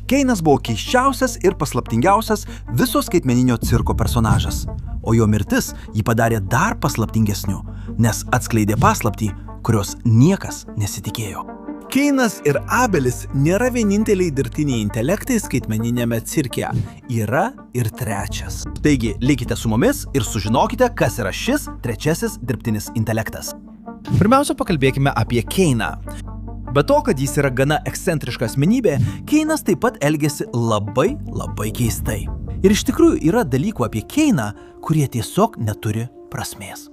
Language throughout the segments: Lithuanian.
Keinas buvo keisčiausias ir paslaptingiausias viso skaitmeninio cirko personažas, o jo mirtis jį padarė dar paslaptingesniu, nes atskleidė paslaptį, kurios niekas nesitikėjo. Keinas ir Abelis nėra vieninteliai dirbtiniai intelektai skaitmeninėme cirke. Yra ir trečias. Taigi, likite su mumis ir sužinokite, kas yra šis trečiasis dirbtinis intelektas. Pirmiausia, pakalbėkime apie Keiną. Be to, kad jis yra gana ekscentriška asmenybė, Keinas taip pat elgiasi labai keistai. Ir iš tikrųjų yra dalykų apie Keiną, kurie tiesiog neturi prasmės.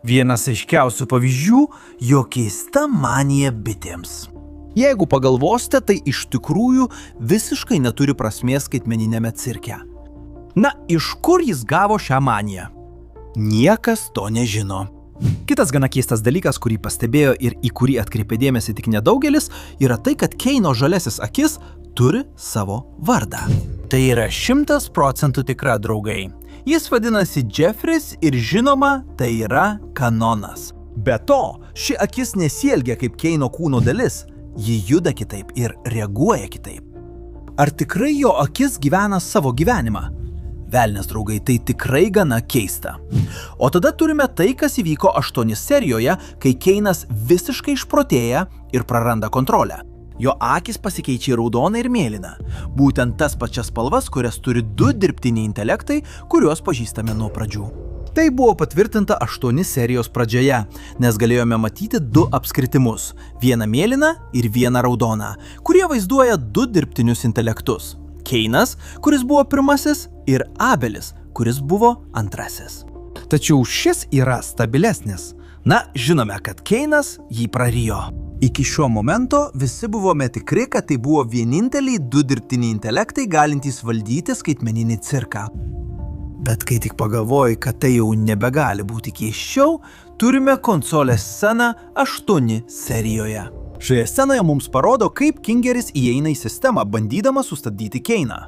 Vienas aiškiausių pavyzdžių – jo keista manija bitėms. Jeigu pagalvosite, tai iš tikrųjų visiškai neturi prasmės skaitmeninėme cirke. Na, iš kur jis gavo šią maniją? Niekas to nežino. Kitas gana keistas dalykas, kurį pastebėjo ir į kurį atkreipė dėmesį tik nedaugelis, yra tai, kad Keino žaliasis akis turi savo vardą. Tai yra 100% tikra, draugai. Jis vadinasi Jeffris ir žinoma, tai yra kanonas. Be to, ši akis nesielgia kaip Keino kūno dalis. Ji juda kitaip ir reaguoja kitaip. Ar tikrai jo akis gyvena savo gyvenimą? Velnias, draugai, tai tikrai gana keista. O tada turime tai, kas įvyko 8 serijoje, kai Keinas visiškai išprotėja ir praranda kontrolę. Jo akis pasikeičia į raudoną ir mėlyną. Būtent tas pačias spalvas, kurias turi 2 dirbtiniai intelektai, kuriuos pažįstame nuo pradžių. Tai buvo patvirtinta 8 serijos pradžioje, nes galėjome matyti 2 apskritimus – vieną mėlyną ir vieną raudoną, kurie vaizduoja 2 dirbtinius intelektus – Keinas, kuris buvo pirmasis, ir Abelis, kuris buvo antrasis. Tačiau šis yra stabilesnis. Na, žinome, kad Keinas jį prarijo. Iki šio momento visi buvome tikri, kad tai buvo vieninteliai 2 dirbtiniai intelektai galintys valdyti skaitmeninį cirką. Bet kai tik pagalvoji, kad tai jau nebegali būti keisčiau, turime konsolės sceną 8 serijoje. Šioje scenoje mums parodo, kaip Kingeris įeina į sistemą, bandydamas sustabdyti Keiną.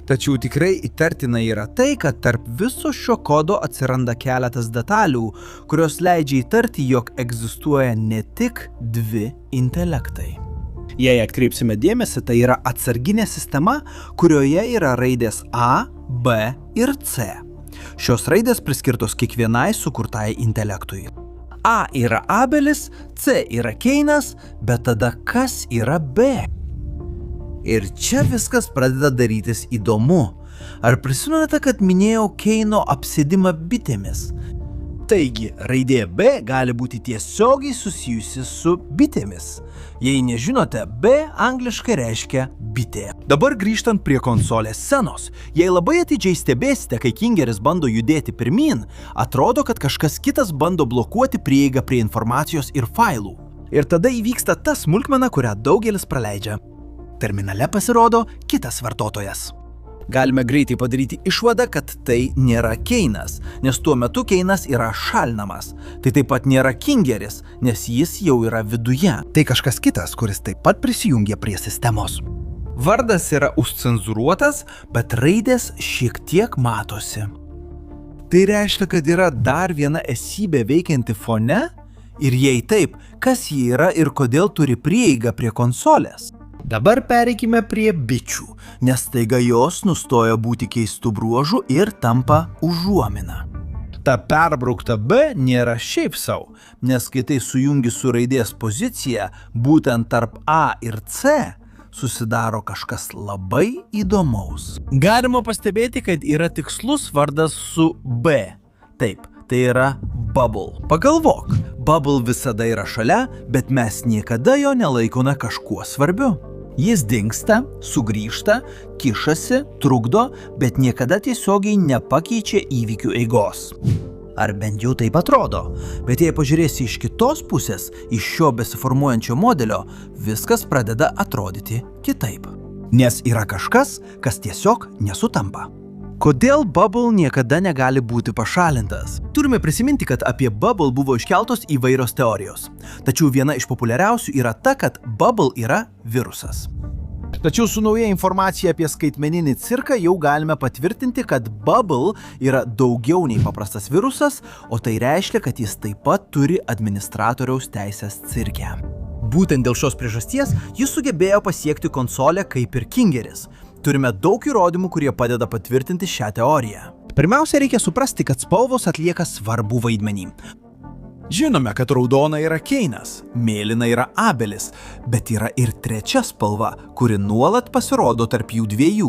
Tačiau tikrai įtartina yra tai, kad tarp viso šio kodo atsiranda keletas detalių, kurios leidžia įtarti, jog egzistuoja ne tik 2 intelektai. Jei atkreipsime dėmesį, tai yra atsarginė sistema, kurioje yra raidės A, B ir C. Šios raidės priskirtos kiekvienai sukurtai intelektui. A yra Abelis, C yra Keinas, bet tada kas yra B? Ir čia viskas pradeda darytis įdomu. Ar prisimenate, kad minėjau Keino apsėdimą bitėmis? Taigi, raidė B gali būti tiesiogiai susijusi su bitėmis. Jei nežinote, B angliškai reiškia bitė. Dabar grįžtant prie konsolės scenos, jei labai atidžiai stebėsite, kai Kingeris bando judėti pirmyn, atrodo, kad kažkas kitas bando blokuoti prieigą prie informacijos ir failų. Ir tada įvyksta ta smulkmena, kurią daugelis praleidžia. Terminale pasirodo kitas vartotojas. Galime greitai padaryti išvadą, kad tai nėra Keinas, nes tuo metu Keinas yra šalinamas. Tai taip pat nėra Kingeris, nes jis jau yra viduje. Tai kažkas kitas, kuris taip pat prisijungia prie sistemos. Vardas yra užcenzūruotas, bet raidės šiek tiek matosi. Tai reiškia, kad yra dar viena esybė veikianti fone? Ir jei taip, kas ji yra ir kodėl turi prieigą prie konsolės? Dabar pereikime prie bičių, nes staiga jos nustoja būti keistų bruožų ir tampa užuomina. Ta perbraukta B nėra šiaip sau, nes kai tai sujungi su raidės pozicija, būtent tarp A ir C, susidaro kažkas labai įdomaus. Galima pastebėti, kad yra tikslus vardas su B. Taip, tai yra Bubble. Pagalvok, Bubble visada yra šalia, bet mes niekada jo nelaikome kažkuo svarbiu. Jis dingsta, sugrįžta, kišasi, trukdo, bet niekada tiesiogiai nepakeičia įvykių eigos. Ar bent jau taip atrodo. Bet jei pažiūrėsi iš kitos pusės, iš šio besiformuojančio modelio, viskas pradeda atrodyti kitaip. Nes yra kažkas, kas tiesiog nesutampa. Kodėl Bubble niekada negali būti pašalintas? Turime prisiminti, kad apie Bubble buvo iškeltos įvairios teorijos. Tačiau viena iš populiariausių yra ta, kad Bubble yra virusas. Tačiau su nauja informacija apie skaitmeninį cirką jau galime patvirtinti, kad Bubble yra daugiau nei paprastas virusas, o tai reiškia, kad jis taip pat turi administratoriaus teisės cirke. Būtent dėl šios priežasties jis sugebėjo pasiekti konsolę kaip ir Kingeris. Turime daug įrodymų, kurie padeda patvirtinti šią teoriją. Pirmiausia, reikia suprasti, kad spalvos atlieka svarbų vaidmenį. Žinome, kad raudona yra Keinas, mėlyna yra Abelis, bet yra ir trečia spalva, kuri nuolat pasirodo tarp jų dviejų,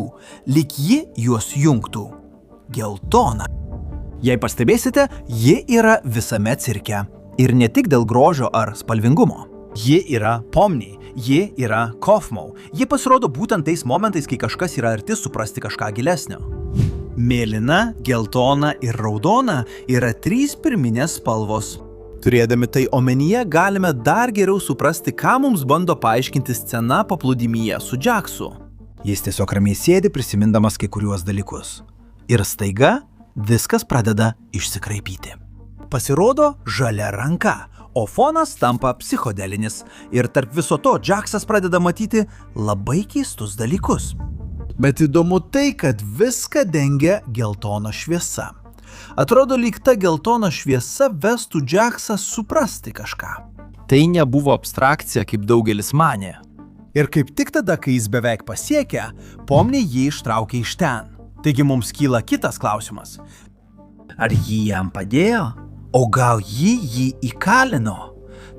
lyg ji juos jungtų – geltona. Jei pastebėsite, ji yra visame cirke. Ir ne tik dėl grožio ar spalvingumo. Ji yra pomniai, ji yra kofmau. Ji pasirodo būtent tais momentais, kai kažkas yra arti suprasti kažką gilesnio. Mėlyna, geltona ir raudona yra 3 pirminės spalvos. Turėdami tai omenyje, galime dar geriau suprasti, ką mums bando paaiškinti scena paplūdimyje su Jacksu. Jis tiesiog ramiai sėdi prisimindamas kai kuriuos dalykus. Ir staiga viskas pradeda išsikraipyti. Pasirodo žalia ranka, o fonas tampa psichodelinis. Ir tarp viso to Jacksas pradeda matyti labai keistus dalykus. Bet įdomu tai, kad viską dengia geltona šviesa. Atrodo, lyg ta geltona šviesa vestų Jacksą suprasti kažką. Tai nebuvo abstrakcija, kaip daugelis manė. Ir kaip tik tada, kai jis beveik pasiekia, pomniai jį ištraukė iš ten. Taigi mums kyla kitas klausimas. Ar jį jam padėjo? O gal jį įkalino?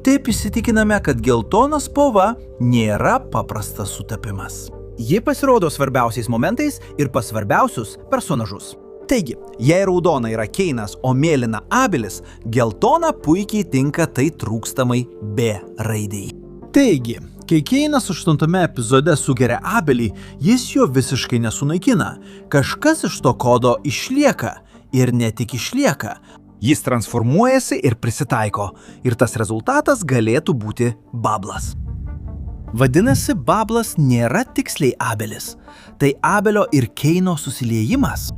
Taip įsitikiname, kad geltona spalva nėra paprastas sutapimas. Ji pasirodo svarbiausiais momentais ir pas svarbiausius personažus. Taigi, jei raudona yra Keinas, o mėlyna Abelis, geltona puikiai tinka tai trūkstamai B raidei. Taigi, kai Keinas 8 epizode sugeria Abelį, jis jo visiškai nesunaikina. Kažkas iš to kodo išlieka. Ir ne tik išlieka. Jis transformuojasi ir prisitaiko. Ir tas rezultatas galėtų būti Bablas. Vadinasi, Bablas nėra tiksliai Abelis. Tai Abelio ir Keino susiliejimas.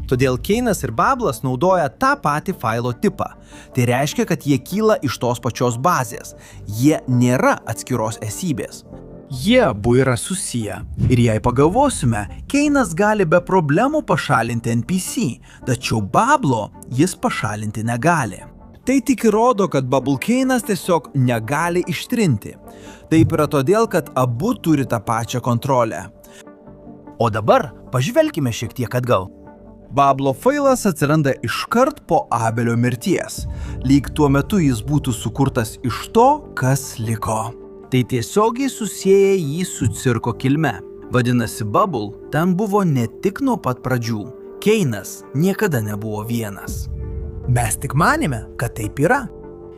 Todėl Keinas ir Bablas naudoja tą patį failo tipą. Tai reiškia, kad jie kyla iš tos pačios bazės. Jie nėra atskiros esybės. Jie abu yra susiję. Ir jei pagalvosime, Keinas gali be problemų pašalinti NPC, tačiau Bablo jis pašalinti negali. Tai tik įrodo, kad Bubble Keinas tiesiog negali ištrinti. Taip yra todėl, kad abu turi tą pačią kontrolę. O dabar pažvelkime šiek tiek atgal. Bablo failas atsiranda iškart po Abelio mirties, lyg tuo metu jis būtų sukurtas iš to, kas liko. Tai tiesiogiai susieja jį su cirko kilme. Vadinasi, Bubble ten buvo ne tik nuo pat pradžių. Keinas niekada nebuvo vienas. Mes tik manėme, kad taip yra.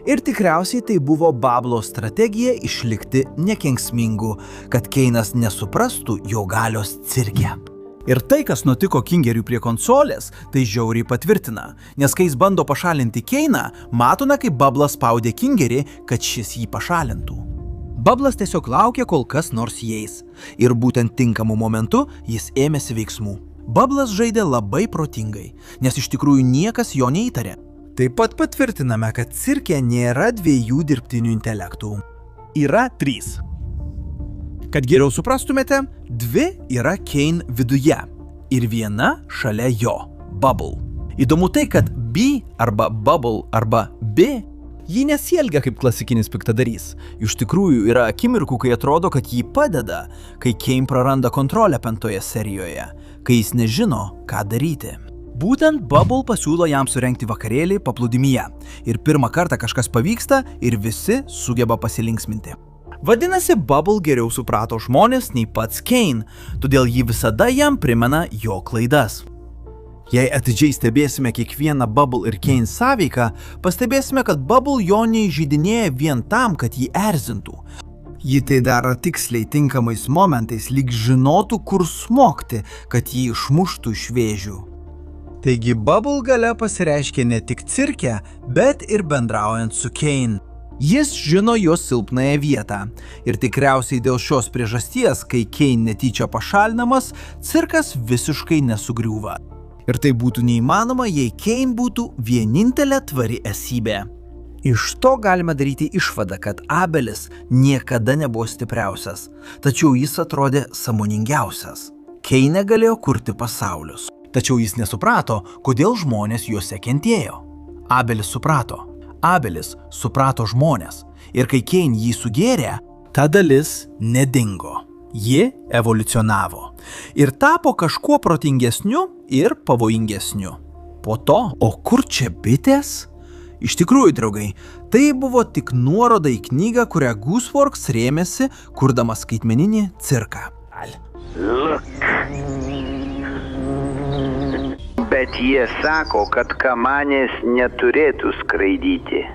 Ir tikriausiai tai buvo Bablo strategija išlikti nekenksmingu, kad Keinas nesuprastų jo galios cirke. Ir tai, kas nutiko Kingeriui prie konsolės, tai žiauriai patvirtina, nes kai jis bando pašalinti Keiną, matome, kaip Bablas spaudė Kingerį, kad šis jį pašalintų. Bablas tiesiog laukia, kol kas nors įeis. Ir būtent tinkamu momentu jis ėmėsi veiksmų. Bablas žaidė labai protingai, nes iš tikrųjų niekas jo neįtarė. Taip pat patvirtiname, kad cirke nėra 2 dirbtinių intelektų. Yra 3. Kad geriau suprastumėte, 2 yra Kein viduje ir 1 šalia jo – Bubble. Įdomu tai, kad B arba Bubble arba B ji nesielgia kaip klasikinis piktadarys. Iš tikrųjų yra akimirkų, kai atrodo, kad jį padeda, kai Kein praranda kontrolę 5 serijoje, kai jis nežino, ką daryti. Būtent Bubble pasiūlo jam surengti vakarėlį paplūdimyje. Ir pirmą kartą kažkas pavyksta ir visi sugeba pasilinksminti. Vadinasi, Bubble geriau suprato žmonės nei pats Kein, todėl ji visada jam primena jo klaidas. Jei atidžiai stebėsime kiekvieną Bubble ir Kein sąveiką, pastebėsime, kad Bubble jo neįžeidinėja vien tam, kad jį erzintų. Ji tai daro tiksliai tinkamais momentais, lyg žinotų, kur smogti, kad jį išmuštų iš vėžių. Taigi Bubble galia pasireiškia ne tik cirke, bet ir bendraujant su Kein. Jis žino jos silpnąją vietą. Ir tikriausiai dėl šios priežasties, kai Kein netyčia pašalinamas, cirkas visiškai nesugriūva. Ir tai būtų neįmanoma, jei Kein būtų vienintelė tvari esybė. Iš to galima daryti išvadą, kad Abelis niekada nebuvo stipriausias, tačiau jis atrodė sąmoningiausias. Kein negalėjo kurti pasaulius, tačiau jis nesuprato, kodėl žmonės juose kentėjo. Abelis suprato. Abelis suprato žmonės. Ir kai Kein jį sugėrė, ta dalis nedingo. Ji evoliucionavo ir tapo kažkuo protingesniu ir pavojingesniu. Po to, o kur čia bitės? Iš tikrųjų, draugai, tai buvo tik nuoroda į knygą, kurią Gooseworks rėmėsi, kurdamas skaitmeninį cirką. Bet jie sako, kad kamanės neturėtų skraidyti.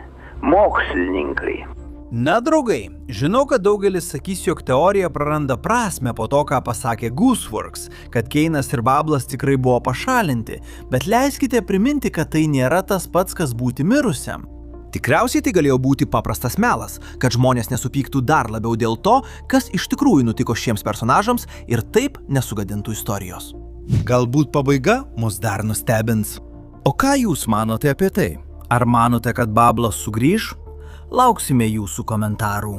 Mokslininkai. Na, draugai, žinau, kad daugelis sakys, jog teorija praranda prasmę po to, ką pasakė Gooseworks, kad Keinas ir Bablas tikrai buvo pašalinti, bet leiskite priminti, kad tai nėra tas pats, kas būti mirusiam. Tikriausiai tai galėjo būti paprastas melas, kad žmonės nesupyktų dar labiau dėl to, kas iš tikrųjų nutiko šiems personažams ir taip nesugadintų istorijos. Galbūt pabaiga mus dar nustebins. O ką jūs manote apie tai? Ar manote, kad Bablas sugrįš? Lauksime jūsų komentarų.